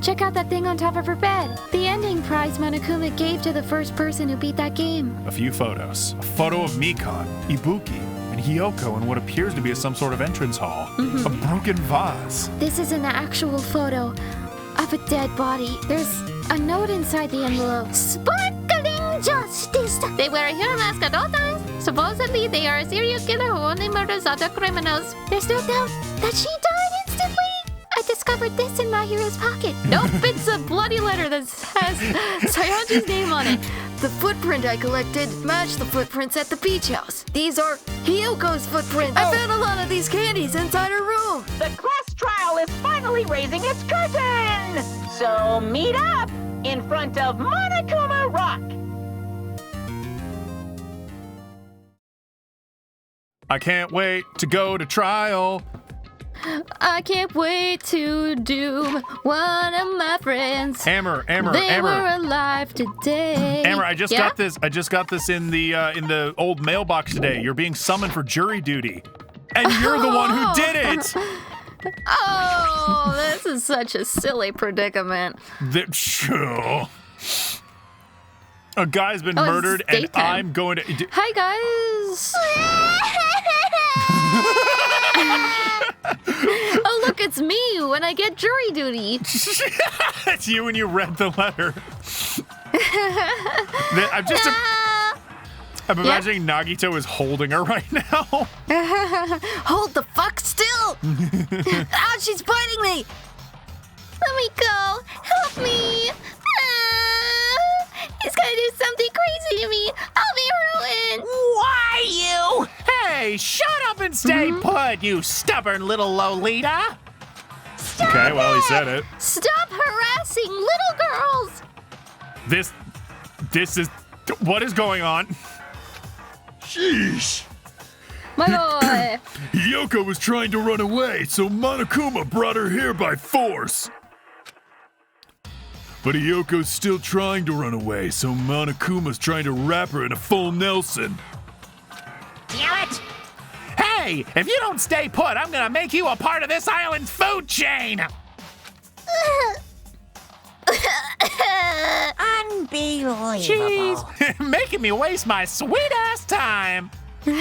check out that thing on top of her bed. The ending prize Monokuma gave to the first person who beat that game. A few photos. A photo of Mikan, Ibuki, and Hiyoko in what appears to be some sort of entrance hall. A broken vase. This is an actual photo of a dead body. There's a note inside the envelope. Sparkling justice! They wear a hero mask at all times. Supposedly, they are a serial killer who only murders other criminals. There's no doubt that she died instantly. I discovered this in my hero's pocket. Nope, it's a bloody letter that has Sayaji's name on it. The footprint I collected matched the footprints at the beach house. These are Hiyoko's footprints. I found a lot of these candies inside her room. The class trial is finally raising its curtain! So meet up in front of Monokuma Rock. I can't wait to go to trial. I can't wait to do one of my friends. Amber. They were alive today. Amber, I just got this. I just got this in the old mailbox today. You're being summoned for jury duty, and you're the one who did it. Oh, this is such a silly predicament. Sure. A guy's been murdered, and I'm going to. Hi, guys. Oh, look, it's me when I get jury duty. It's you when you read the letter. I'm imagining Nagito is holding her right now. Hold the fuck still. Ow, she's biting me. Let me go. Help me. He's gonna do something crazy to me. I'll be ruined. Why you? Hey, shut up and stay put, you stubborn little Lolita. Okay, well, he said it. Stop harassing little girls. This is, what is going on? Sheesh. My boy. Hiyoko was trying to run away, so Monokuma brought her here by force. But Hiyoko's still trying to run away, so Monokuma's trying to wrap her in a full Nelson. Damn it! Hey, if you don't stay put, I'm gonna make you a part of this island's food chain! Unbelievable. Jeez, making me waste my sweet-ass time! But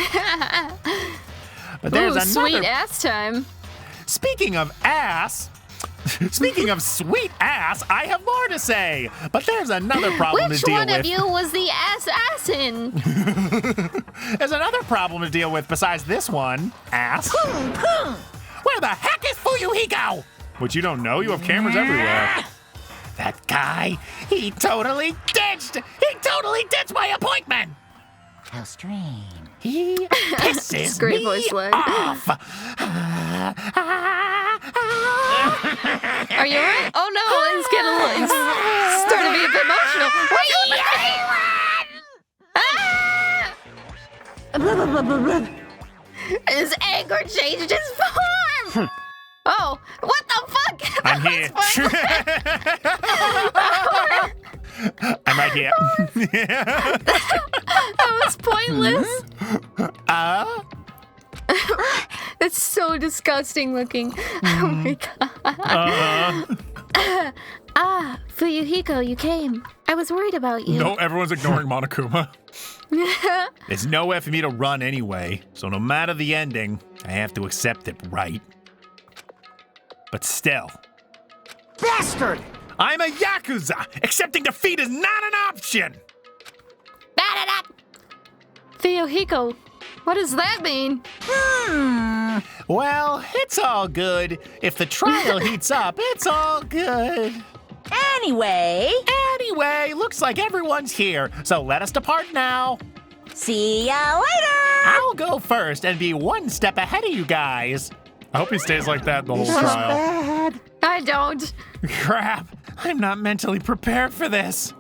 there's another... sweet ass time. Speaking of sweet ass, I have more to say. But there's another problem to deal with. Which one of you was the assassin? There's another problem to deal with besides this one, ass. Where the heck is Fuyuhiko? What you don't know? You have cameras everywhere. That guy, he totally ditched my appointment. How strange. He pisses Great me voice line. off. Are you alright? Oh no, it's starting to be a bit emotional. His anger changed his form. Oh, what the fuck? I'm here. I'm right here. That was pointless. It's so disgusting looking. Oh my god. Fuyuhiko, you came. I was worried about you. No, everyone's ignoring Monokuma. There's no way for me to run anyway, so no matter the ending, I have to accept it, right? But still. Bastard! I'm a Yakuza! Accepting defeat is not an option! Fuyuhiko, what does that mean? Well, it's all good. If the trial heats up, it's all good. Anyway, Looks like everyone's here, so let us depart now. see ya later. I'll go first and be one step ahead of you guys. I hope he stays like that the whole trial. I don't. Crap, I'm not mentally prepared for this.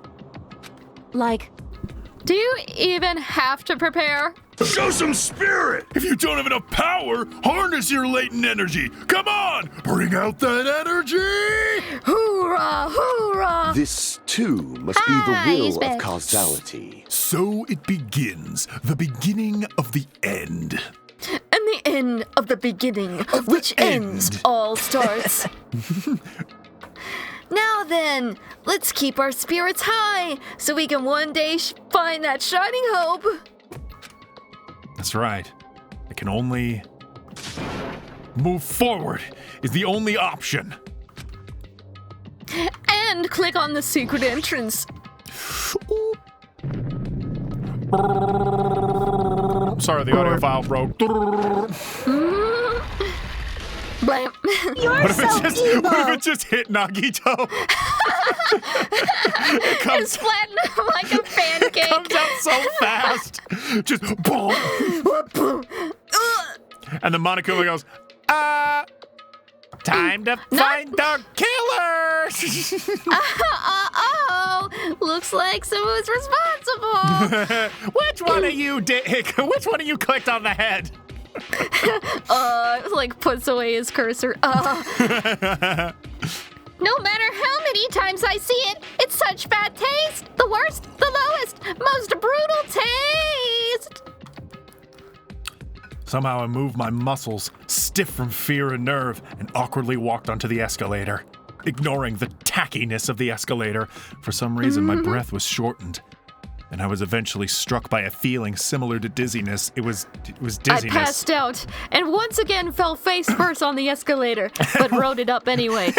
Do you even have to prepare? Show some spirit! If you don't have enough power, harness your latent energy. Come on, bring out that energy! Hoorah, hoorah! This, too, must be the will of causality. So it begins, the beginning of the end. And the end of the beginning, which ends all starts. Now then, let's keep our spirits high so we can one day find that shining hope. That's right. I can only move forward is the only option. And click on the secret entrance. Sorry, the audio file broke. Blam. What if it just hit Nagito? It's flattened like a pancake. It comes out so fast. Just boom. And the Monokuma goes, time to find the killer. Looks like someone's responsible. Which one of you Which one of you clicked on the head? Like puts away his cursor. No matter how many times I see it, it's such bad taste. The worst, the lowest, most brutal taste. Somehow I moved my muscles, stiff from fear and nerve, and awkwardly walked onto the escalator. Ignoring the tackiness of the escalator, for some reason my breath was shortened. And I was eventually struck by a feeling similar to dizziness. It was dizziness. I passed out and once again fell face first on the escalator, but rode it up anyway.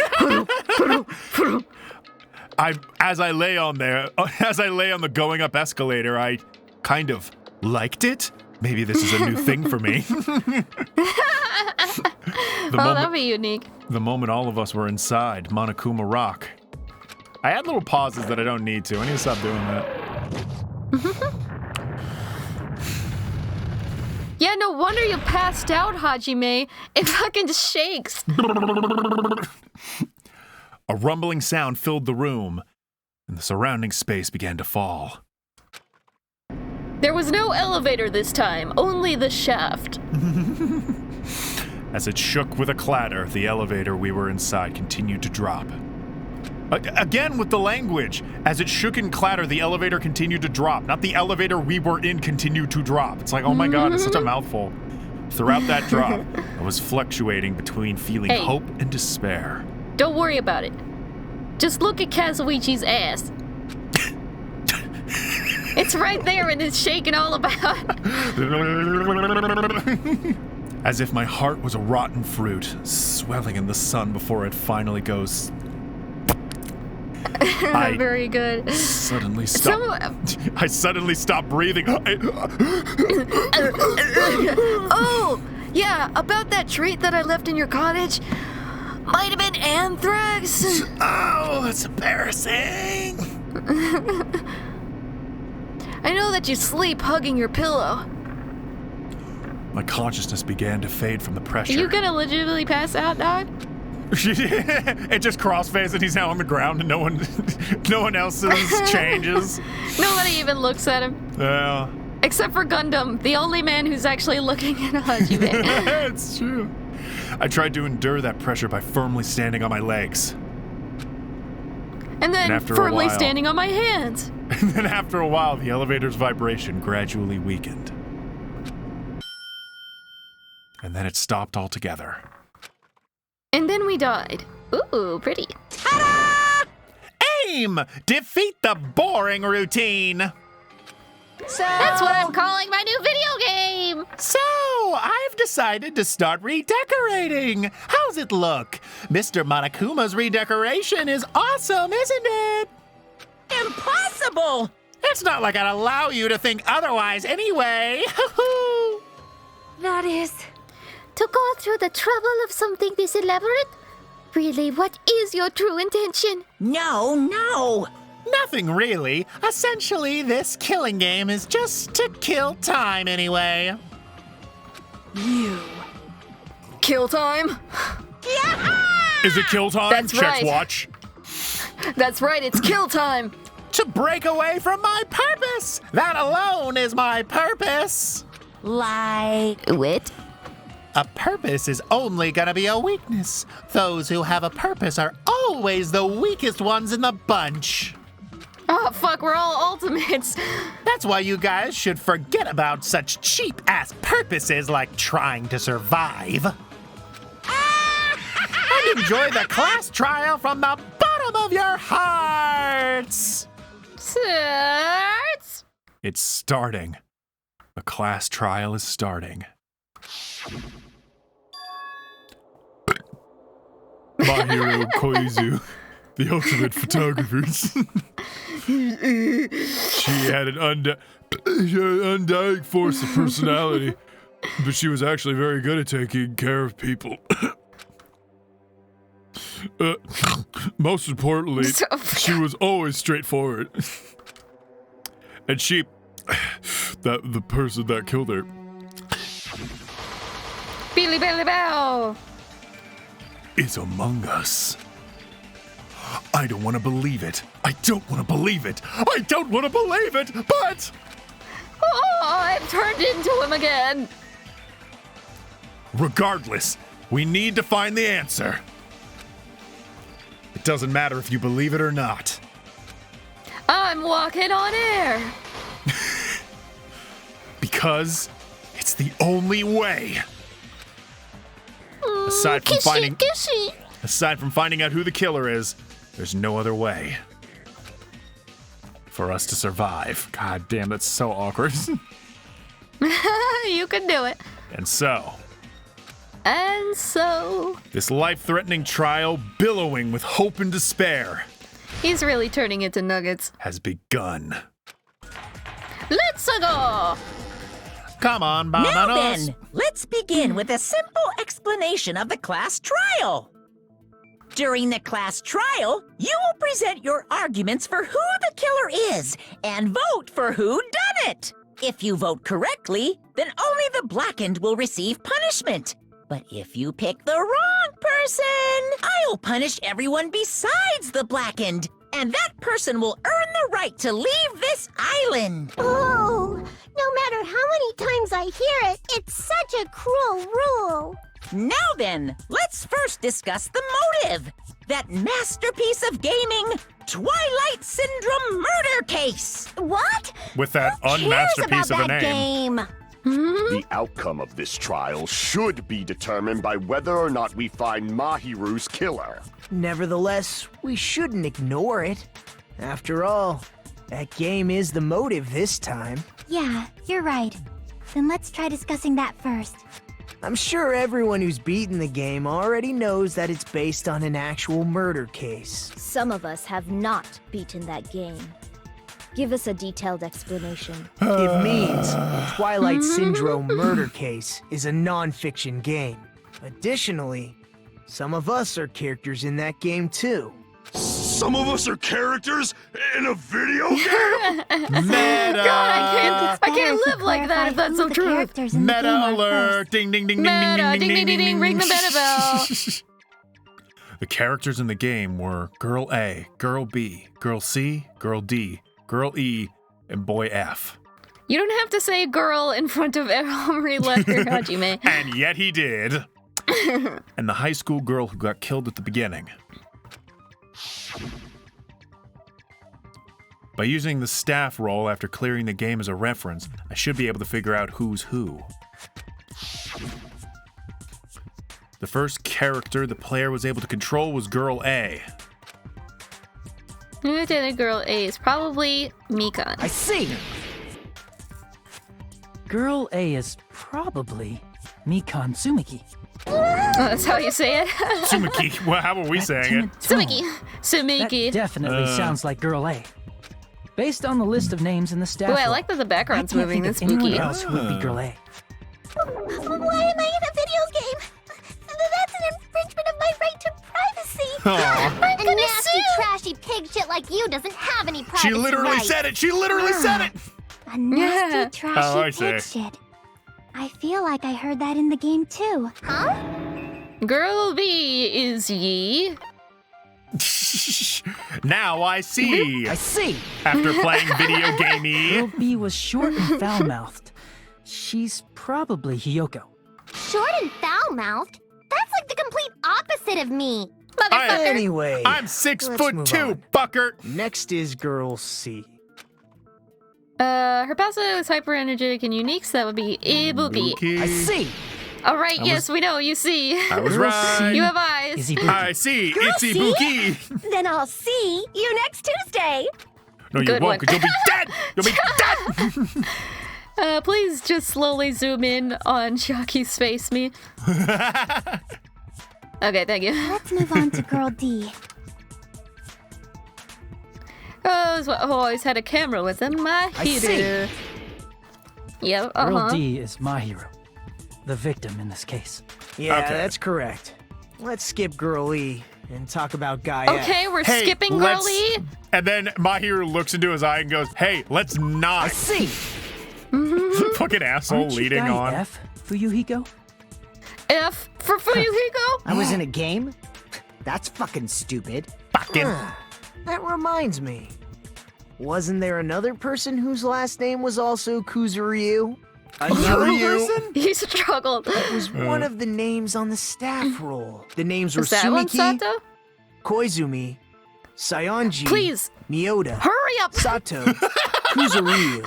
As I lay on the going up escalator, I kind of liked it. Maybe this is a new thing for me. That'd be unique. The moment all of us were inside Monokuma Rock. I had little pauses that I don't need to. I need to stop doing that. Yeah, no wonder you passed out, Hajime. It fucking shakes. A rumbling sound filled the room, and the surrounding space began to fall. There was no elevator this time, only the shaft. As it shook with a clatter, the elevator we were inside continued to drop. Again with the language. As it shook and clattered, the elevator continued to drop. Not the elevator we were in continued to drop. It's like, oh my god, it's such a mouthful. Throughout that drop, I was fluctuating between feeling hope and despair. Don't worry about it. Just look at Kazuichi's ass. It's right there and it's shaking all about. As if my heart was a rotten fruit, swelling in the sun before it finally goes. Very good. I suddenly stopped breathing. Oh, yeah, about that treat that I left in your cottage. Might have been anthrax. Oh, that's embarrassing. I know that you sleep hugging your pillow. My consciousness began to fade from the pressure. Are you gonna legitimately pass out, dog? It just crossfades and he's now on the ground and no one else's changes. Nobody even looks at him. Yeah. Except for Gundam, the only man who's actually looking at Hajime. It's true. I tried to endure that pressure by firmly standing on my legs. And then firmly standing on my hands. And then after a while, the elevator's vibration gradually weakened. And then it stopped altogether. And then we died. Ooh, pretty. Ta-da! Aim! Defeat the boring routine. So that's what I'm calling my new video game. So, I've decided to start redecorating. How's it look? Mr. Monokuma's redecoration is awesome, isn't it? Impossible! It's not like I'd allow you to think otherwise anyway. That is... To go through the trouble of something this elaborate? Really, what is your true intention? No. Nothing really. Essentially, this killing game is just to kill time anyway. You. Kill time? Yeah! Is it kill time? That's Check's right. watch. That's right, it's kill time. To break away from my purpose. That alone is my purpose. Like... What? A purpose is only gonna be a weakness. Those who have a purpose are always the weakest ones in the bunch. Oh, fuck, we're all ultimates. That's why you guys should forget about such cheap-ass purposes like trying to survive. And enjoy the class trial from the bottom bottom of your hearts. Sirts. It's starting. The class trial is starting. Mahiru Koizu, the ultimate photographers. She had an undying force of personality, but she was actually very good at taking care of people. Most importantly, she was always straightforward. And the person that killed her, Billy Billy Bell. is among us. I don't want to believe it. I don't want to believe it. I don't want to believe it, but... Oh, I've turned into him again. Regardless, we need to find the answer. It doesn't matter if you believe it or not. I'm walking on air. Because it's the only way. Aside from finding out who the killer is, there's no other way for us to survive. God damn, that's so awkward. You can do it. And so, this life-threatening trial, billowing with hope and despair, He's really turning into nuggets. has begun. Let's go. Come on, Now Bananas. then, let's begin with a simple explanation of the class trial. During the class trial, you will present your arguments for who the killer is and vote for who done it. If you vote correctly, then only the blackened will receive punishment. But if you pick the wrong person, I'll punish everyone besides the blackened, and that person will earn the right to leave this island. Oh, no matter how many times I hear it, it's such a cruel rule. Now then, let's first discuss the motive. That masterpiece of gaming, Twilight Syndrome murder case. What? With that Who cares unmasterpiece about of a that name. game? The outcome of this trial should be determined by whether or not we find Mahiru's killer. Nevertheless, we shouldn't ignore it. After all, that game is the motive this time. Yeah, you're right. Then let's try discussing that first. I'm sure everyone who's beaten the game already knows that it's based on an actual murder case. Some of us have not beaten that game. Give us a detailed explanation. It means the Twilight Syndrome murder case is a non-fiction game. Additionally, some of us are characters in that game too. Some of us are characters in a video game? Meta! God, I can't live like that if that's so true. Meta alert! Ding, ding, ding, ding, ding, Meta, ding, ding, ding, ding. ring the meta bell. The characters in the game were Girl A, Girl B, Girl C, Girl D, Girl E, and Boy F. You don't have to say girl in front of every letter, Hajime. And yet he did. And the high school girl who got killed at the beginning. By using the staff roll after clearing the game as a reference, I should be able to figure out who's who. The first character the player was able to control was Girl A. Lieutenant Girl A is probably Mikan. I see. Girl A is probably Mikan Tsumiki. Oh, that's how you say it. Tsumiki. Well, how are we saying it? Sumiki. That Sumiki. definitely sounds like Girl A. Based on the list of names in the staff. Oh, I roll, like that the background's I can't moving. think That's of anyone spooky. else who would be Girl A. Why am I in a video game? That's an infringement of my right to privacy. Aw. A nasty, trashy pig shit like you doesn't have any privacy She literally rights. said it! She literally said it! A nasty, Yeah. trashy Oh, I pig see. shit. I feel like I heard that in the game too. Huh? Girl B is ye. Now I see! I see. After playing video gamey. Girl B was short and foul-mouthed. She's probably Hiyoko. Short and foul-mouthed? That's like the complete opposite of me. Motherfucker. Anyway, I'm let's 6'2", move on. Bucker! Next is Girl C. Her passive is hyper energetic and unique, so that would be Ibuki. I see. All right, yes, we know. You see. I was right. You have eyes. Is he Buki? I see. Itsy Bookie. Then I'll see you next Tuesday. No, you Good won't, one. 'cause you'll be dead. You'll be dead. Please just slowly zoom in on Shocky's face, me. Okay, thank you. Let's move on to Girl D. Oh, who always had a camera with him. Mahiru. Yep, Girl D is my hero. The victim in this case. Yeah, Okay. that's correct. Let's skip Girl E and talk about Guy F. Okay, we're Hey, skipping let's- Girlie. And then Mahiru looks into his eye and goes, "Hey, let's not." See, Fucking asshole Aren't you leading guy on. F, Fuyuhiko? F for Fuyuhiko. I was in a game? That's fucking stupid. Fucking. that reminds me. Wasn't there another person whose last name was also Kuzuryu? Another person? He struggled. It was one of the names on the staff roll. The names were Is that one, Sumiki, Sato? Koizumi, Saionji, Please, Miyoda, hurry up. Sato, Kuzuryu,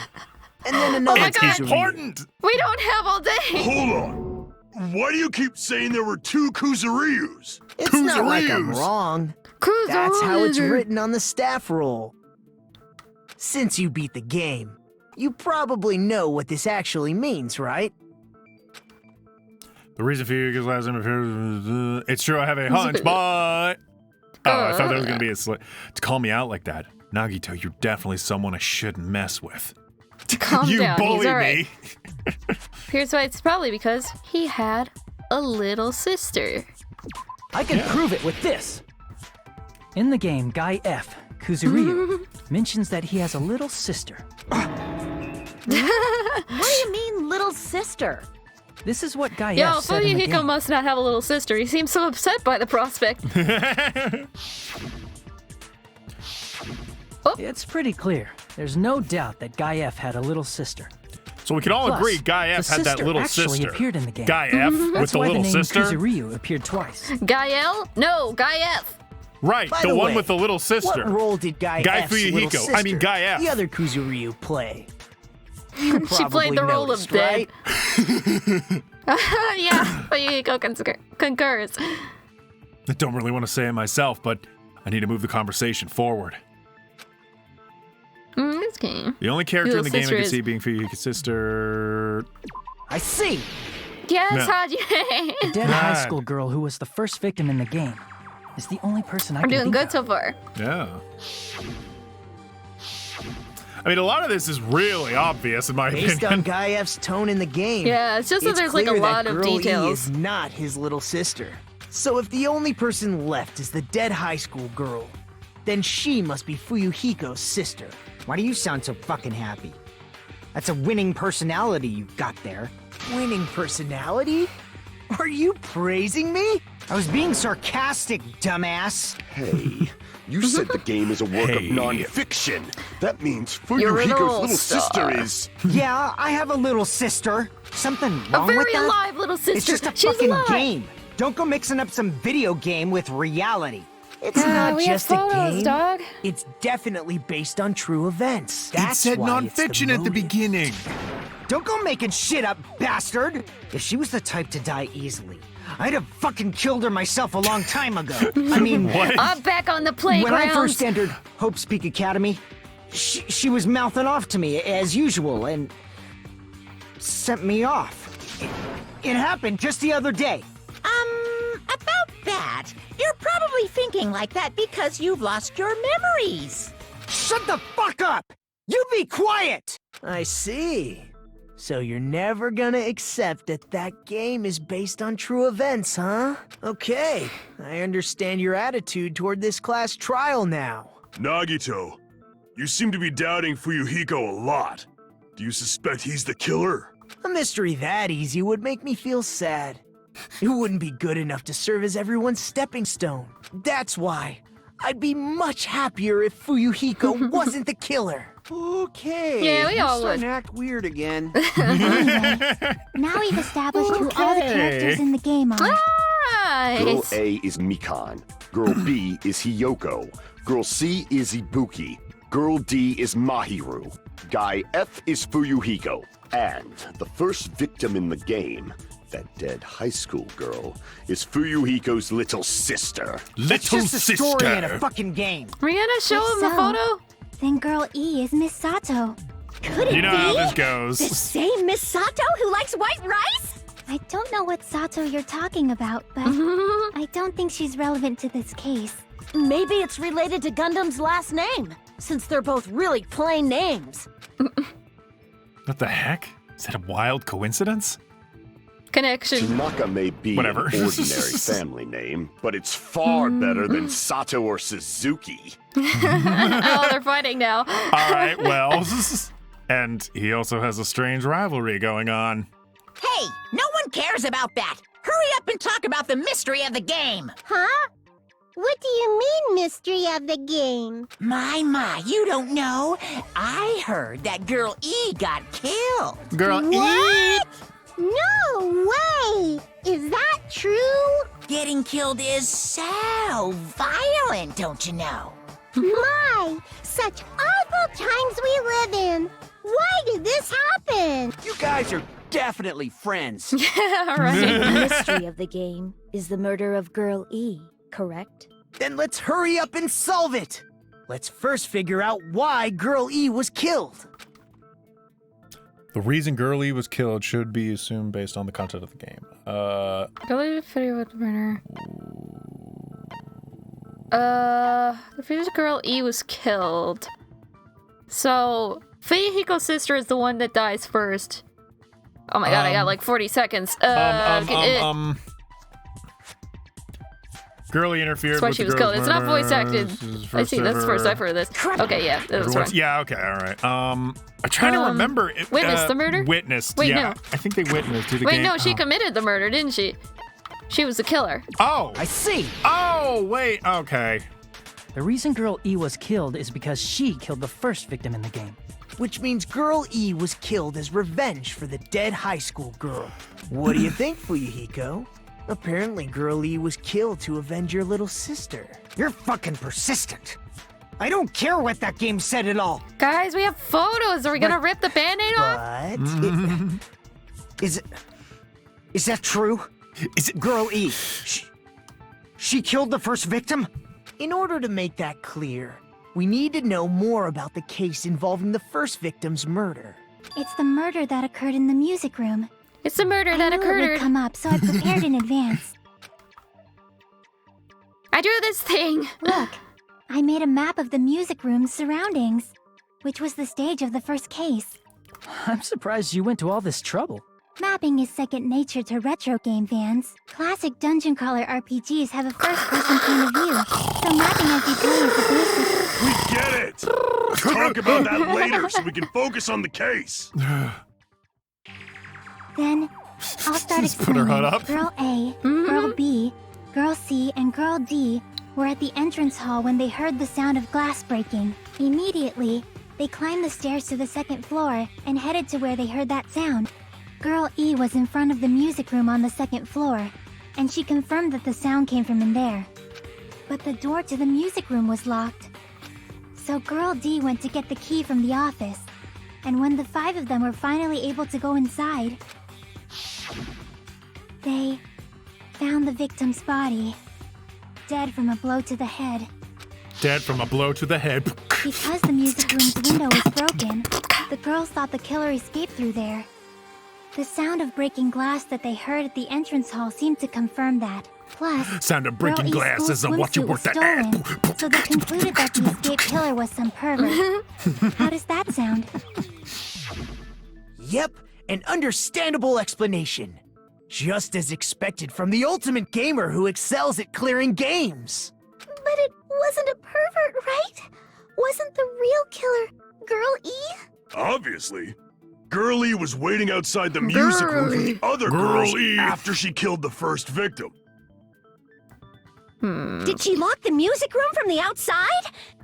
and then another my It's God. Kuzuryu. important. We don't have all day. Hold on. Why do you keep saying there were 2 Kuzuryus? It's not like I'm Kuzuriyus. wrong. That's how it's written on the staff roll. Since you beat the game, you probably know what this actually means, right? The reason Fuyuhiko's last name appears. It's true, I have a hunch, but. Oh, I thought that was gonna be a to call me out like that. Nagito, you're definitely someone I shouldn't mess with. Calm You down. He's bully all right. me. Here's why. It's probably because he had a little sister. I can prove it with this. In the game, Guy F, Kuzuryu, mentions that he has a little sister. What do you mean, little sister? This is what Guy Yo, F said in the Fuyuhiko game. must not have a little sister. He seems so upset by the prospect. It's pretty clear. There's no doubt that Guy F had a little sister. So we can all Plus, agree Guy F the had that sister little actually sister. appeared in the game. Guy F with That's the why little the name sister? Kuzuryu appeared twice. Guy-L? No, Guy F. Right, By the the one way, with the little sister. What role did Guy F's Fuyuhiko. little sister, I mean, Guy F. the other Kuzuryu, play? She played the role of dead. right? Yeah, Fuyuhiko concurs. I don't really want to say it myself, but I need to move the conversation forward. This game. The only character in the Little game I could sister see being Fuyuhiko's sister. I see. Yes, No. Hajime. The dead high God. school girl who was the first victim in the game is the only person I I'm can doing think good of. so far. Yeah. I mean, a lot of this is really obvious in my Based on opinion. Guy F's tone in the game, Yeah, it's just that it's there's like a clear lot that of Girl E details. is not his little sister. So if the only person left is the dead high school girl, then she must be Fuyuhiko's sister. Why do you sound so fucking happy? That's a winning personality you've got there. Winning personality? Are you praising me? I was being sarcastic, dumbass. Hey, you said the game is a work Hey. of non-fiction. That means You're an Fuyuhiko's all little star. sister is... Yeah, I have a little sister. Something A wrong with very that? alive little sister. It's just a She's fucking alive. game. Don't go mixing up some video game with reality. It's not we have just a photos, game. dog. It's definitely based on true events. It That's said why it's nonfiction at the motive. beginning. Don't go making shit up, bastard! If she was the type to die easily, I'd have fucking killed her myself a long time ago. I mean, What? I'm back on the when I playground. first entered Hope's Peak Academy, she was mouthing off to me as usual and sent me off. It happened just the other day. About that, you're probably thinking like that because you've lost your memories. Shut the fuck up! You be quiet! I see. So you're never gonna accept that that game is based on true events, huh? Okay, I understand your attitude toward this class trial now. Nagito, you seem to be doubting Fuyuhiko a lot. Do you suspect he's the killer? A mystery that easy would make me feel sad. It wouldn't be good enough to serve as everyone's stepping stone. That's why I'd be much happier if Fuyuhiko wasn't the killer. Okay. Yeah, we all you're starting would. to act weird again. Now we've established who all the characters in the game are. Girl Nice. A is Mikan. Girl B is Hiyoko. Girl C is Ibuki. Girl D is Mahiru. Guy F is Fuyuhiko. And the first victim in the game, That dead high school girl is Fuyuhiko's little sister. It's just a story in a fucking game. Rihanna, show If him the so, photo. Then Girl E is Miss Sato. Could it You know be how this goes. the same Miss Sato who likes white rice? I don't know what Sato you're talking about, but I don't think she's relevant to this case. Maybe it's related to Gundam's last name, since they're both really plain names. What the heck? Is that a wild coincidence? Connection. Tanaka may be Whatever. an ordinary family name, but it's far better than Sato or Suzuki. Oh, they're fighting now. All right, well. And he also has a strange rivalry going on. Hey, no one cares about that. Hurry up and talk about the mystery of the game. Huh? What do you mean, mystery of the game? My, you don't know. I heard that Girl E got killed. Girl, What? No way! Is that true? Getting killed is so violent, don't you know? My, such awful times we live in. Why did this happen? You guys are definitely friends. Yeah, right. The mystery of the game is the murder of Girl E, correct? Then let's hurry up and solve it. Let's first figure out why Girl E was killed. The reason Girlie was killed should be assumed based on the content of the game. Girlie video with the murder. The previous Girl E was killed. So, Fuyuhiko's sister is the one that dies first. Oh my god, I got like 40 seconds. Girlie interfered That's why with she the was girl's killed. It's not murder. voice acted. This is I see, that's the first ever. I've heard of this. Okay, yeah, that was right. Yeah, okay, all right. I'm trying to remember. Witnessed the murder? Witnessed, Wait, yeah. no. I think they witnessed through the Wait, game. no, she committed the murder, didn't she? She was the killer. Oh! I see. Oh, wait, okay. The reason Girl E was killed is because she killed the first victim in the game. Which means Girl E was killed as revenge for the dead high school girl. What do you think, Fuyuhiko? Apparently, Girl E was killed to avenge your little sister. You're fucking persistent. I don't care what that game said at all. Guys, we have photos. Are we gonna rip the band-aid off? But is that true? Is it Girl E? She killed the first victim? In order to make that clear, we need to know more about the case involving the first victim's murder. It's the murder that occurred in the music room. It's the murder that I knew it would occurred. come up, so I prepared in advance. I drew this thing. Look, I made a map of the music room's surroundings, which was the stage of the first case. I'm surprised you went to all this trouble. Mapping is second nature to retro game fans. Classic dungeon crawler RPGs have a first-person point of view, so mapping as you play is the basic. We get it! Let's talk about that later so we can focus on the case. Then, I'll start Just put her explaining. hood up. Girl A, Girl B, Girl C, and Girl D were at the entrance hall when they heard the sound of glass breaking. Immediately, they climbed the stairs to the second floor and headed to where they heard that sound. Girl E was in front of the music room on the second floor, and she confirmed that the sound came from in there. But the door to the music room was locked. So Girl D went to get the key from the office, and when the 5 of them were finally able to go inside, they found the victim's body, dead from a blow to the head. Dead from a blow to the head. Because the music room's window was broken, the girls thought the killer escaped through there. The sound of breaking glass that they heard at the entrance hall seemed to confirm that. Plus, Sound of breaking Girl E's glass school isn't what you swimsuit work was that stolen, ass. so they concluded that the escaped killer was some pervert. How does that sound? Yep, an understandable explanation. Just as expected from the ultimate gamer who excels at clearing games. But it wasn't a pervert, right? Wasn't the real killer Girl E? Obviously. Girlie was waiting outside the music room for the other girls Girlie. after she killed the first victim. Did she lock the music room from the outside?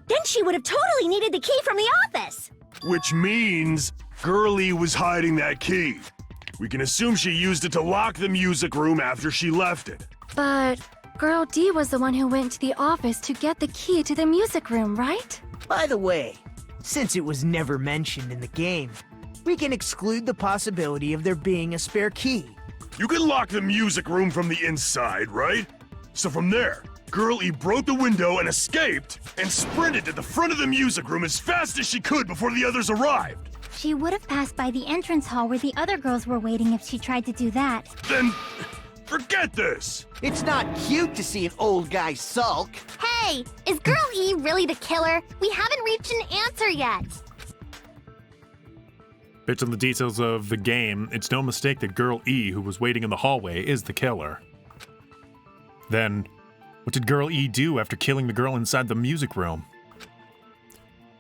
Then she would have totally needed the key from the office. Which means Girlie was hiding that key. We can assume she used it to lock the music room after she left it. But Girl D was the one who went to the office to get the key to the music room, right? By the way, since it was never mentioned in the game, we can exclude the possibility of there being a spare key. You can lock the music room from the inside, right? So from there, Girl E broke the window and escaped, and sprinted to the front of the music room as fast as she could before the others arrived. She would have passed by the entrance hall where the other girls were waiting if she tried to do that. Then, forget this! It's not cute to see an old guy sulk. Hey, is Girl E really the killer? We haven't reached an answer yet. Based on the details of the game, it's no mistake that Girl E, who was waiting in the hallway, is the killer. Then, what did Girl E do after killing the girl inside the music room?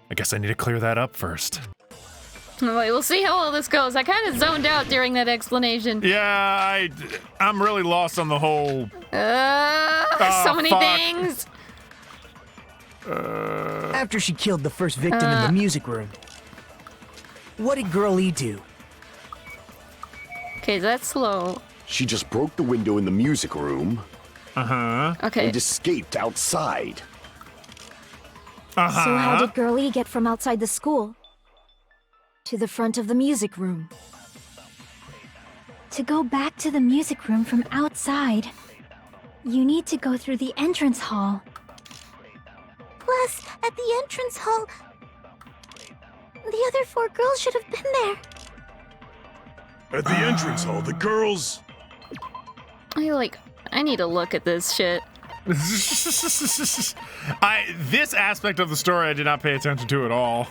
I guess I need to clear that up first. Wait, we'll see how all this goes. I kind of zoned out during that explanation. Yeah, I'm really lost on the whole... so many things. After she killed the first victim in the music room, what did Girl E do? Okay, that's slow. She just broke the window in the music room. Okay. And escaped outside. So how did Girl E get from outside the school to the front of the music room? To go back to the music room from outside, you need to go through the entrance hall. Plus, at the entrance hall, the other 4 girls should have been there. At the entrance hall, the girls... I need to look at this shit. This aspect of the story I did not pay attention to at all.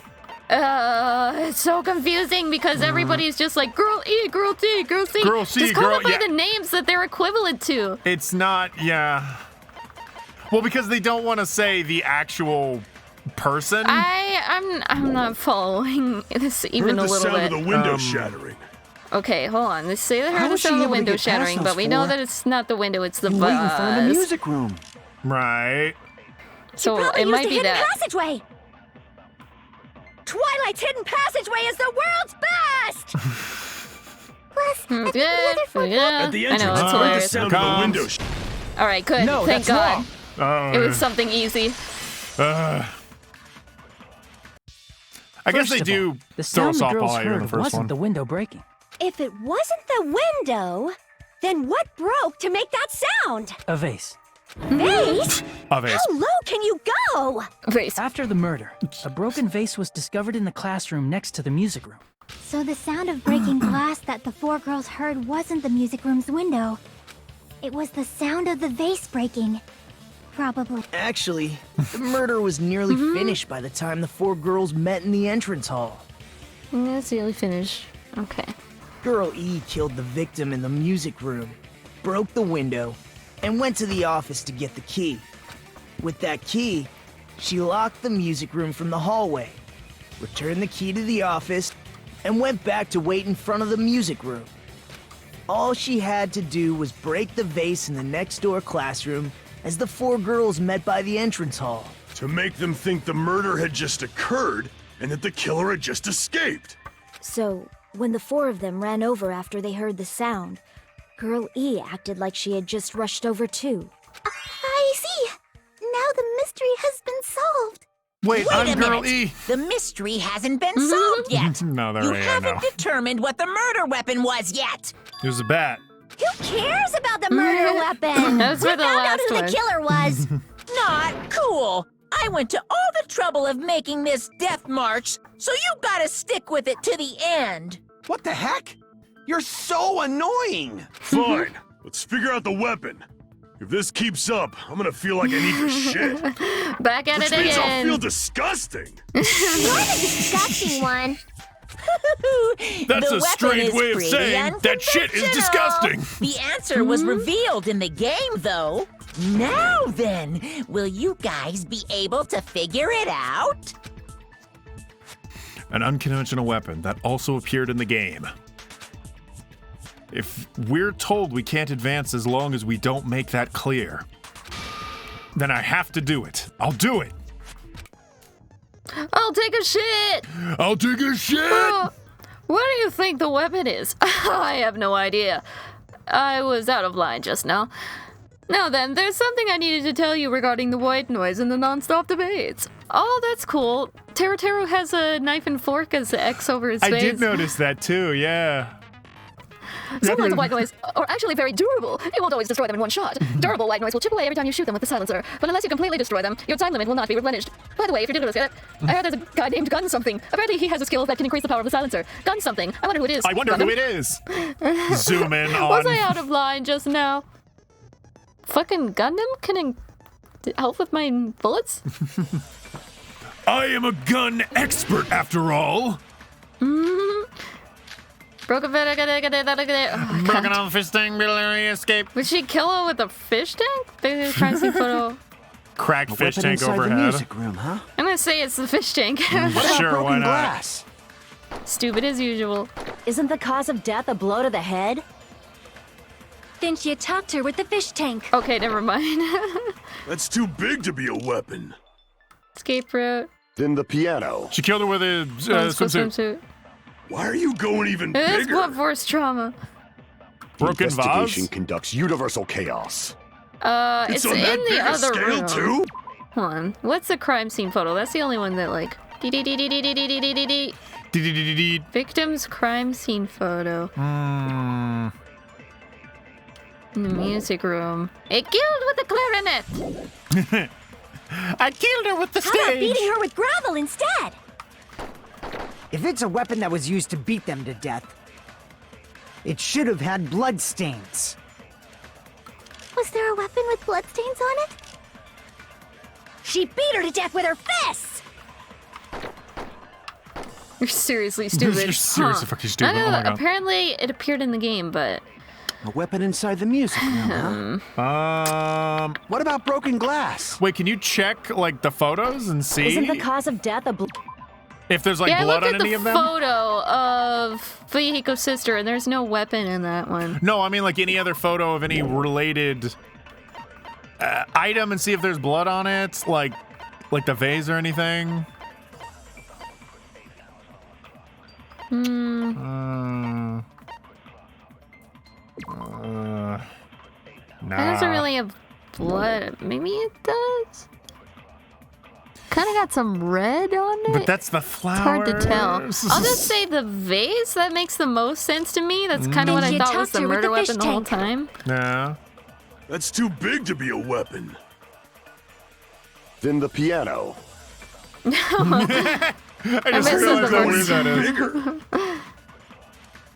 It's so confusing because everybody's just like, Girl E, Girl D, Girl C. Girl C, just call Girl... them by the names that they're equivalent to. It's not, yeah. Well, because they don't want to say the actual person. I'm not following this even a little bit. Heard the sound of the window shattering. Okay, hold on. They say they How heard the was she sound of the able to window get past shattering, those but we know 4? that it's not the window, it's the Right in front of the bus. music room. Right. So Probably it used might a be hidden that. passageway. Twilight's hidden passageway is the world's best. Plus, Yeah, At the I know, entrance, it's heard the hilarious. sound of the window All right, good. No, Thank that's God. It was something easy. I guess First they of do all, the throw a sound the softball girls at you in the heard first wasn't one. the window breaking. If it wasn't the window, then what broke to make that sound? A vase. Vase? A vase. How low can you go? Vase. After the murder, a broken vase was discovered in the classroom next to the music room. So the sound of breaking glass that the 4 girls heard wasn't the music room's window. It was the sound of the vase breaking. Probably. Actually, the murder was nearly finished by the time the 4 girls met in the entrance hall. Let's really finish. Okay. Girl E killed the victim in the music room, broke the window, and went to the office to get the key. With that key, she locked the music room from the hallway, returned the key to the office, and went back to wait in front of the music room. All she had to do was break the vase in the next door classroom as the 4 girls met by the entrance hall. to make them think the murder had just occurred and that the killer had just escaped. So, when the 4 of them ran over after they heard the sound, Girl E acted like she had just rushed over too. I see. Now the mystery has been solved. Wait, Wait a I'm Girl minute. E. The mystery hasn't been solved yet. No, there You ain't, haven't no. determined what the murder weapon was yet. It was a bat. Who cares about the murder weapon? That's for We the found out last who one. the killer was. Not cool. I went to all the trouble of making this death march, so you gotta stick with it to the end. What the heck? You're so annoying! Fine. Let's figure out the weapon. If this keeps up, I'm gonna feel like I need to shit. Back at Which it means I'll again. feel disgusting. You're the disgusting one. That's The a weapon strange is way of pretty saying that shit is unconventional. disgusting. The answer was revealed in the game, though. Now then, will you guys be able to figure it out? An unconventional weapon that also appeared in the game. If we're told we can't advance as long as we don't make that clear, then I have to do it. I'll do it. I'll take a shit. I'll take a shit. What do you think the weapon is? I have no idea. I was out of line just now. Now then, there's something I needed to tell you regarding the white noise and the non-stop debates. Oh, that's cool. Teru has a knife and fork as the X over his face. I did notice that too, yeah. Some lines of white noise are actually very durable. You won't always destroy them in one shot. Durable white noise will chip away every time you shoot them with the silencer. But unless you completely destroy them, your time limit will not be replenished. By the way, if you're doing it, I heard there's a guy named Gun Something. Apparently he has a skill that can increase the power of the silencer. Gun Something. I wonder who it is. I wonder who it is. Zoom in on. Was I out of line just now? Fucking Gundam can help with my bullets? I am a gun expert after all. Broken Broken on the fish tank, biliary escape. Would she kill her with a fish tank? There's a crime scene photo. Cracked fish Weapon tank inside the overhead. music room, huh? I'm gonna say it's the fish tank. What about Sure, why broken not? glass? Stupid as usual. Isn't the cause of death a blow to the head? Then she attacked her with the fish tank. Okay, never mind. That's too big to be a weapon. Escape route. Then the piano. She killed her with a swimsuit. Why are you going even It is bigger? blunt force trauma. The Broken investigation vase? conducts universal chaos. It's on in that the big a other scale room. too? Hold on. What's the crime scene photo? That's the only one that like. Victim's crime scene photo. In the music room. It killed with the clarinet. I killed her with the How about stage. beating her with gravel instead? If it's a weapon that was used to beat them to death, it should have had blood stains. Was there a weapon with bloodstains on it? She beat her to death with her fists! You're seriously stupid. You're seriously fucking stupid. I know, Oh my God. apparently it appeared in the game, but A weapon inside the music room, huh? What about broken glass? Wait, can you check like the photos and see Isn't the cause of death a if there's like yeah, I blood looked on at any the of them? photo of Fuyuhiko's sister, and there's no weapon in that one. No, I mean like any other photo of any related item and see if there's blood on it, like the vase or anything. Nah. It doesn't really have blood. Maybe it does. Kind of got some red on it. But that's the flower. It's hard to tell. I'll just say the vase. That makes the most sense to me. That's kind of what I thought was the murder weapon the whole time. Yeah. That's too big to be a weapon. Then the piano. I just missed realized the how verse. weird that is. Bigger.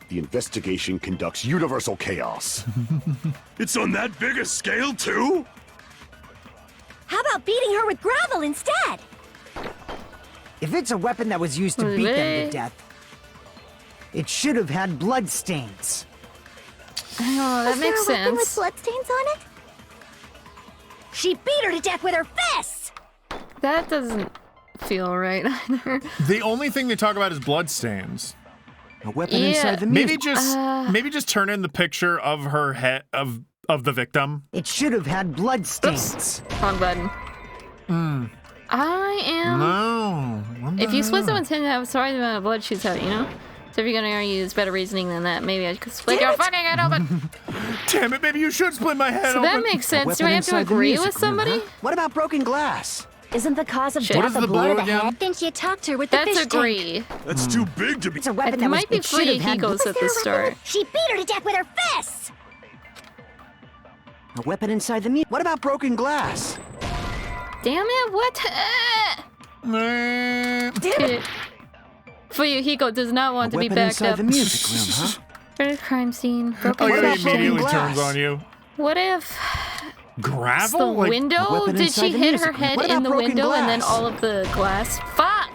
The investigation conducts universal chaos. It's on that big a scale too? How about beating her with gravel instead? If it's a weapon that was used to beat them to death, it should have had blood stains. Oh, that makes Was there a weapon with sense. bloodstains on it? She beat her to death with her fists! That doesn't feel right either. The only thing they talk about is bloodstains. A weapon Yeah. inside the music. Maybe just turn in the picture of her head of the victim. It should have had blood stains. Wrong button. I am. No. What If the you split hell? someone's head in half, it's sorry the amount of blood shoots out, you know? So if you're gonna argue it's better reasoning than that, maybe I could split your fucking head open. Damn it, maybe you should split my head So open. that makes A sense. Do weapon I have to inside the agree music with room, somebody? huh? What about broken glass? Isn't the cause of Shit. What death is a the blow blue to the again? head? Then she attacked her with the That's fish agree. That's too big to be. It's a weapon It that might be it should have had Fuyuhiko's at the Was there a weapon start. with- She beat her to death with her fists! A weapon inside the music. What about broken glass? Damn it, what? Fuyuhiko does not want A to be weapon backed inside up. the music room, huh? Murder crime scene. Broken Oh, yeah, about he broken immediately glass? turns on you. What if Gravel? it's the Like- window? weapon Did she inside the hit music her room. head What in about the broken window and then glass? all of the glass? Fuck!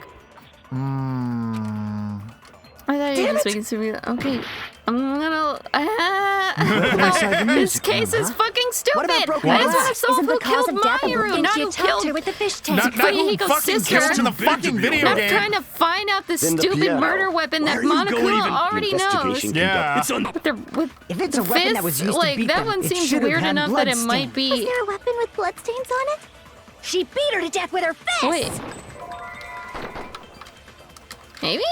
I thought you were just making some. Okay, I'm gonna. inside the This music case room, is huh? fuking What stupid. about broken I just glass? want to solve Isn't who the cause killed of death a Mahiru, Then not she who attacked her killed with the fish tank. Not who Fuyuhiko's fucking sister. kills in the Too big to fucking be video I'm alive. game. trying to find out the Then the stupid piano. murder weapon that Why are you going Monokuma even- already knows. Investigation Yeah. conducts. It's on. With If it's the a weapon that was fists, used to like beat that them, one it seems should have weird had enough that it blood might stains. Was be. there a weapon with bloodstains on it? She beat her to death with her fists! Wait. Maybe?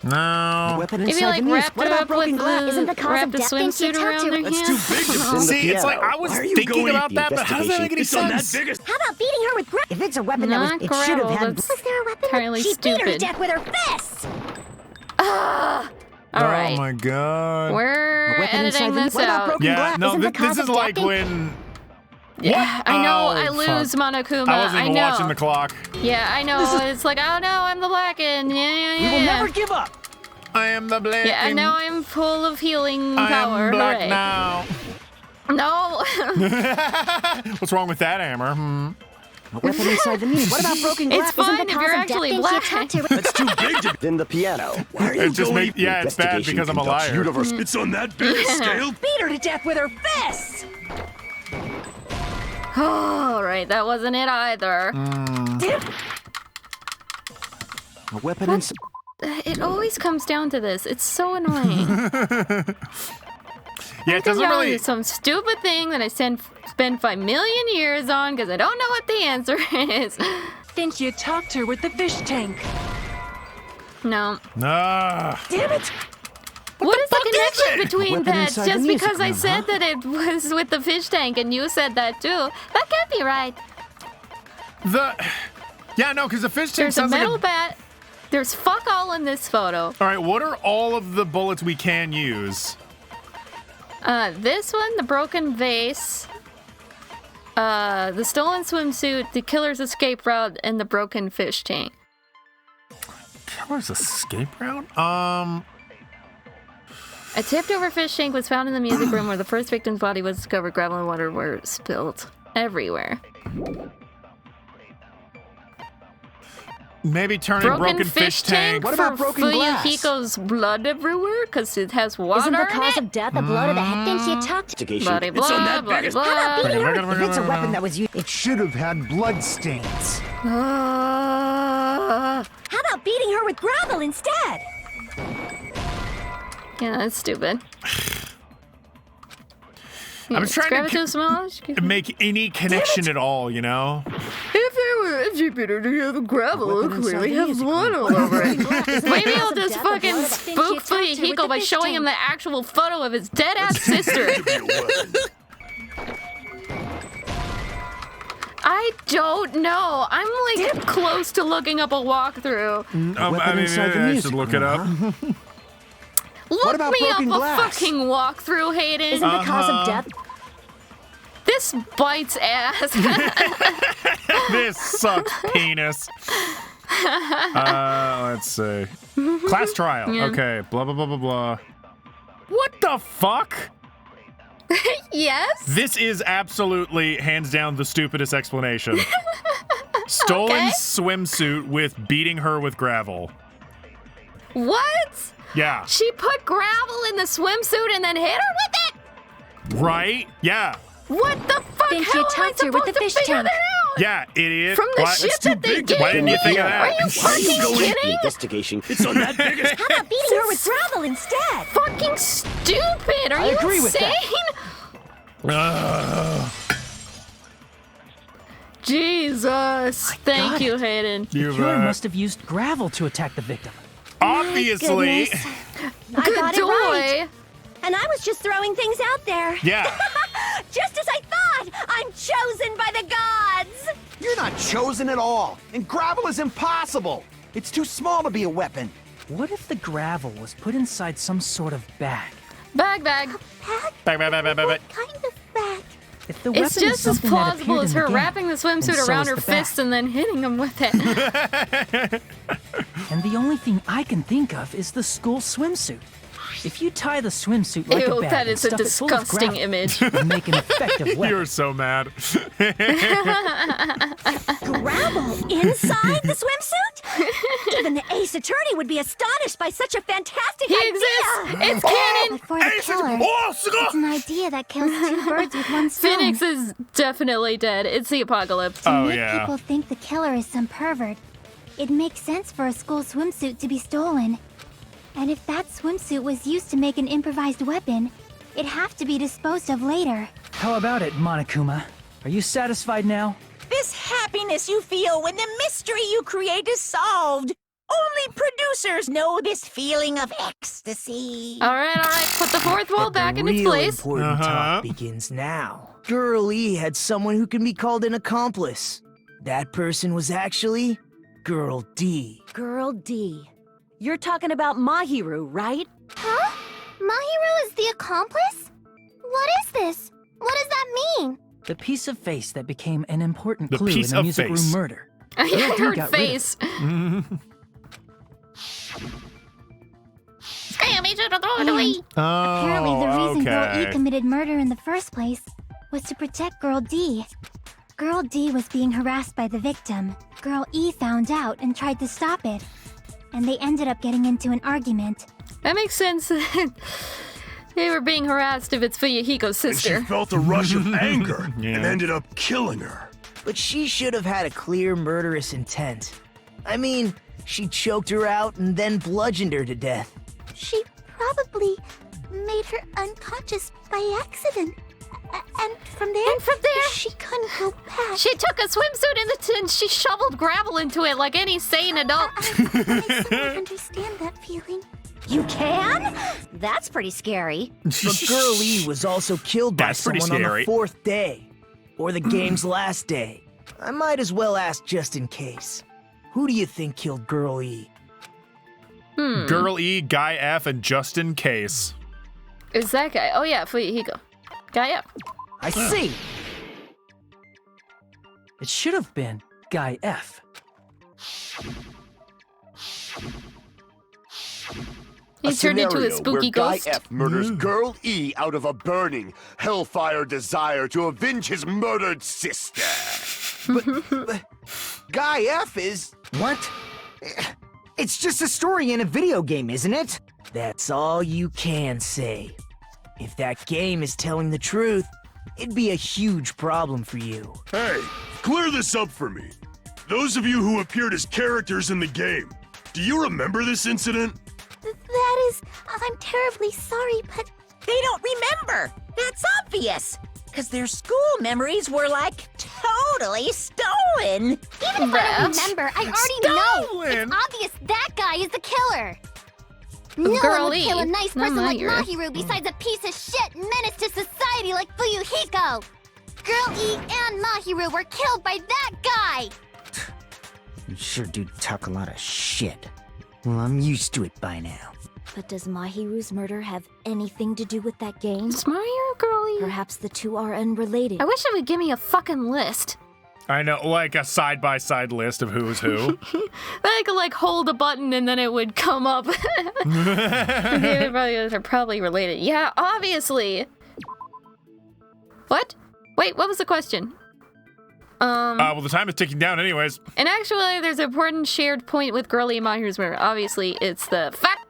A No. weapon Maybe inside like the music. wrapped What it about up with broken glass? Isn't the the cause wrapped of a death then she swimsuit attacked around her their with- That's too hands. big to be. Then the See, it's like piano. I was Why are you thinking going- about The that, but how does that make any It's on that sense? big a. How about beating her with gravel? If it's a weapon that Not was, it should have gravel, had. that's Was there a weapon entirely with- She beat her to stupid. death with her fists! All right. Oh my god. We're editing this out. Yeah, no, this is like when... Yeah, I know. Oh, I lose, fuck. Monokuma. I wasn't I know. watching the clock. Yeah, I know. It's like, oh no, I'm the Blacken. Yeah. We will never give up. I am the Black. Yeah, and now I'm full of healing I power. am black Hooray. now. No. What's wrong with that, Hammer? A weapon inside the music. What about broken glass? It's fine if you're actually black. That's too big to then the piano. Why are you It just going? makes, yeah, it's bad because I'm a liar. Universe. It's on that big a scale? Beat her to death with her fists! Oh, right, that wasn't it either. A weapon inside. It always comes down to this. It's so annoying. Yeah, it doesn't really... It's some stupid thing that I spend 5 million years on because I don't know what the answer is. Didn't you talk to her with the fish tank? No. Ah. Damn it! What is the connection A between weapon that? inside the Just music because I room, said that it was with the fish tank and you said that too. That can't be right. Yeah, no, because the fish tank There's a sounds like metal bat. There's fuck all in this photo. All right, what are all of the bullets we can use? This one, the broken vase, the stolen swimsuit, the killer's escape route, and the broken fish tank. Killer's escape route? A tipped over fish tank was found in the music room where the first victim's body was discovered. Gravel and water were spilled everywhere. Maybe turning broken fish tank. What about broken glass? Fuyuhiko's blood everywhere because it has water Isn't the in cause it? of death the blood of the heck? Didn't you talk to Bloody blah, It's on that bloody biggest- blah. How about beating her? If it's a weapon that was used. It should have had blood stains. How about beating her with gravel instead? Yeah, that's stupid. I was trying Grab it too small. make any connection at all, you know? If you better to have gravel, it'll clearly have blood all over it. Maybe I'll just fucking spook Fuyuhiko by showing him the actual photo of his dead-ass sister. I don't know. I'm like close to looking up a walkthrough. I mean, I should look it up. What Look about me up broken a glass? fucking walkthrough, Hayden. Isn't the cause of death? This bites ass. This sucks, penis. Let's see. Class trial. Yeah. Okay. Blah, blah, blah, blah, blah. What the fuck? Yes? This is absolutely, hands down, the stupidest explanation. Stolen swimsuit with beating her with gravel. What? Yeah. She put gravel in the swimsuit and then hit her with it? Right? Yeah. What the fuck? Didn't How you am I talk to her with supposed the to fish figure tank? that out? Yeah, idiot. From the Why- shit that they gave Why didn't you think of me? that? Are you fucking kidding? Investigation. It's on that biggest. How about beating her with gravel instead? Fucking stupid. Are I you agree with insane? that. Jesus. Thank got you, it. Hayden. The You killer bet. must have used gravel to attack the victim. Obviously. Goodness. I Good got it right. boy. And I was just throwing things out there. Yeah. Just as I thought! I'm chosen by the gods! You're not chosen at all, and gravel is impossible. It's too small to be a weapon. What if the gravel was put inside some sort of bag? Bag. Back. Kind of bag. If the It's weapon is just as something that plausible appeared as in the her game, wrapping the swimsuit then so around is her the bag. fist and then hitting him with it. And the only thing I can think of is the school swimsuit. If you tie the swimsuit like Ew, a bag that and is a stuff it full of disgusting gravel, image. you make an effective weapon. You're so mad. Gravel inside the swimsuit? Even the Ace Attorney would be astonished by such a fantastic He idea! exists. It's canon. But for the killer, it's an idea that kills two birds with one stone. Phoenix is definitely dead. It's the apocalypse. To Oh, make yeah. people think the killer is some pervert, it makes sense for a school swimsuit to be stolen. And if that swimsuit was used to make an improvised weapon, it'd have to be disposed of later. How about it, Monokuma? Are you satisfied now? This happiness you feel when the mystery you create is solved. Only producers know this feeling of ecstasy. All right. Put the fourth wall But back the in its real place. important talk begins now. Girl E had someone who can be called an accomplice. That person was actually Girl D. Girl D. You're talking about Mahiru, right? Huh? Mahiru is the accomplice? What is this? What does that mean? The piece of face that became an important The clue in piece the of music face. room murder. I Girl D heard got rid of face. Apparently, the reason Girl E okay. committed murder in the first place was to protect Girl D. Girl D was being harassed by the victim. Girl E found out and tried to stop it. And they ended up getting into an argument. That makes sense. They were being harassed if it's Fuyuhiko's And she sister. felt a rush of anger Yeah. and ended up killing her. But she should have had a clear murderous intent. I mean, she choked her out and then bludgeoned her to death. She probably made her unconscious by accident. And from there, she couldn't go back. She took a swimsuit and she shoveled gravel into it like any sane adult. I somewhat understand that feeling. You can? That's pretty scary. But Girl E was also killed by That's pretty someone on scary. the 4th day. Or the game's last day. I might as well ask just in case. Who do you think killed Girl E? Girl E, Guy F, and Justin Case. Is that guy? Oh yeah, Fuyuhiko. Guy up. I see! It should have been Guy F. He turned into a scenario spooky where Guy ghost. F murders Girl E out of a burning, hellfire desire to avenge his murdered sister. But Guy F is... What? It's just a story in a video game, isn't it? That's all you can say. If that game is telling the truth, it'd be a huge problem for you. Hey, clear this up for me. Those of you who appeared as characters in the game, do you remember this incident? That is... I'm terribly sorry, but... They don't remember. That's obvious. Because their school memories were, like, totally stolen. Even if I don't remember, I already know. It's obvious that guy is the killer. No one Girl would E, kill a nice not person like Mahiru. Mahiru besides a piece of shit menace to society like Fuyuhiko. Girl E and Mahiru were killed by that guy. You sure do talk a lot of shit. Well, I'm used to it by now. But does Mahiru's murder have anything to do with that game? It's Mario, girlie. Perhaps the two are unrelated. I wish it would give me a fucking list. I know, like a side-by-side list of who's who. I could like hold a button and then it would come up. They're probably related. Yeah, obviously. What? Wait, what was the question? Well, the time is ticking down anyways. And actually, there's an important shared point with Girlie and Mahiru's murder. Obviously, it's the fact.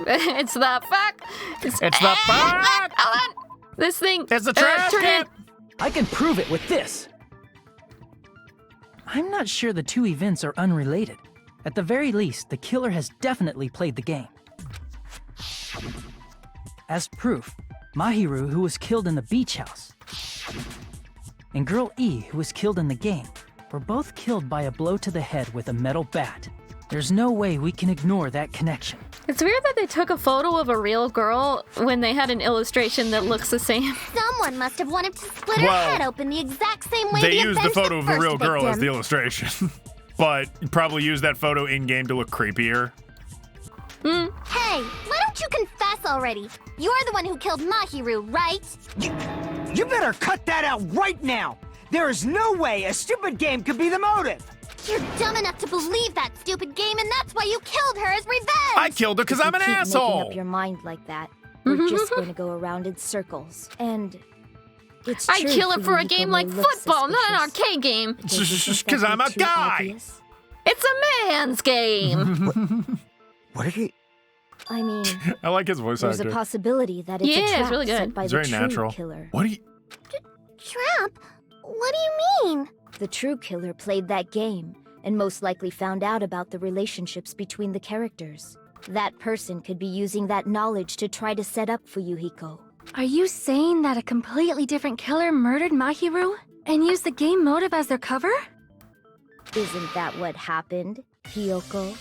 It's the fact. It's the fact. Hold on. This thing. It's the trash turn can. it. I can prove it with this. I'm not sure the two events are unrelated. At the very least, the killer has definitely played the game. As proof, Mahiru, who was killed in the beach house, and Girl E, who was killed in the game, were both killed by a blow to the head with a metal bat. There's no way we can ignore that connection. It's weird that they took a photo of a real girl when they had an illustration that looks the same. Someone must have wanted to split her Well, head open the exact same way They they used the avenged photo of a first real girl as victim. the illustration. But you probably use that photo in-game to look creepier. Hey, why don't you confess already? You're the one who killed Mahiru, right? You better cut that out right now! There is no way a stupid game could be the motive! You're dumb enough to believe that stupid game, and that's why you killed her as revenge! I killed her because I'm an Keep making asshole. up your mind like that. We're just going to go around in circles. And it's true. I'd kill it for a Fuyuhiko game may like look football, not an suspicious. arcade game. Does it think Because that I'm a be too guy. obvious? It's a man's game. What are you... I mean, I like his voice there's a actor. possibility that it's Yeah, a it's trap really good. set by It's the very true natural. killer. What do you... Trap? What do you mean? The true killer played that game, and most likely found out about the relationships between the characters. That person could be using that knowledge to try to set up Fuyuhiko. Are you saying that a completely different killer murdered Mahiru and used the game motive as their cover? Isn't that what happened, Hiyoko?